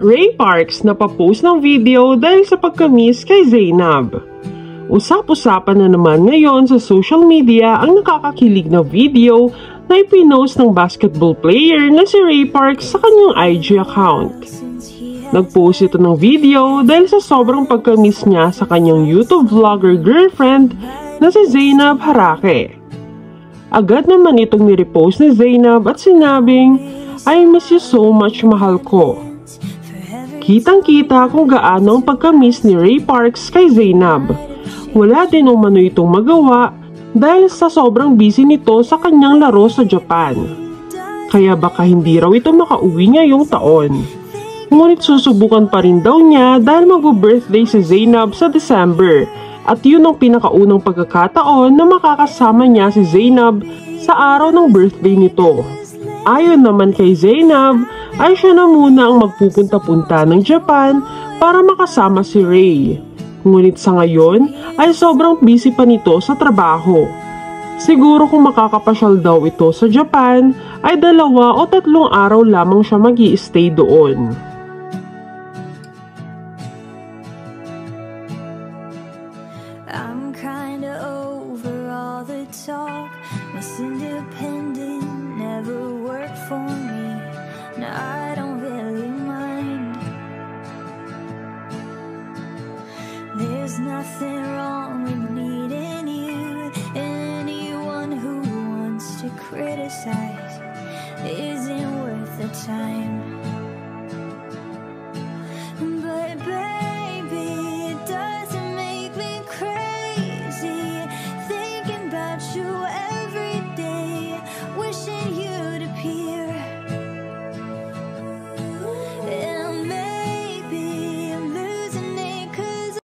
Ray Parks napapost ng video dahil sa pagka-miss kay Zainab. Usap-usapan na naman ngayon sa social media ang nakakakilig na video na ipinost ng basketball player na si Ray Parks sa kanyang IG account. Nagpost ito ng video dahil sa sobrang pagka-miss niya sa kanyang YouTube vlogger girlfriend na si Zainab Harake. Agad naman itong nirepost ni Zainab at sinabing, "I miss you so much, mahal ko." Kitang-kita kung gaano ang pagka-miss ni Ray Parks kay Zainab. Wala din umano itong magawa dahil sa sobrang busy nito sa kanyang laro sa Japan. Kaya baka hindi raw ito makauwi ngayong taon. Ngunit susubukan pa rin daw niya dahil mag-birthday si Zainab sa December at yun ang pinakaunang pagkakataon na makakasama niya si Zainab sa araw ng birthday nito. Ayon naman kay Zainab, ay siya na muna ang magpupunta-punta ng Japan para makasama si Ray. Ngunit sa ngayon ay sobrang busy pa nito sa trabaho. Siguro kung makakapasyal daw ito sa Japan ay 2 o 3 araw lamang siya mag-i-stay doon. I'm kinda over all the talk. Miss Independent never worked for me. Now I don't really mind. There's nothing wrong with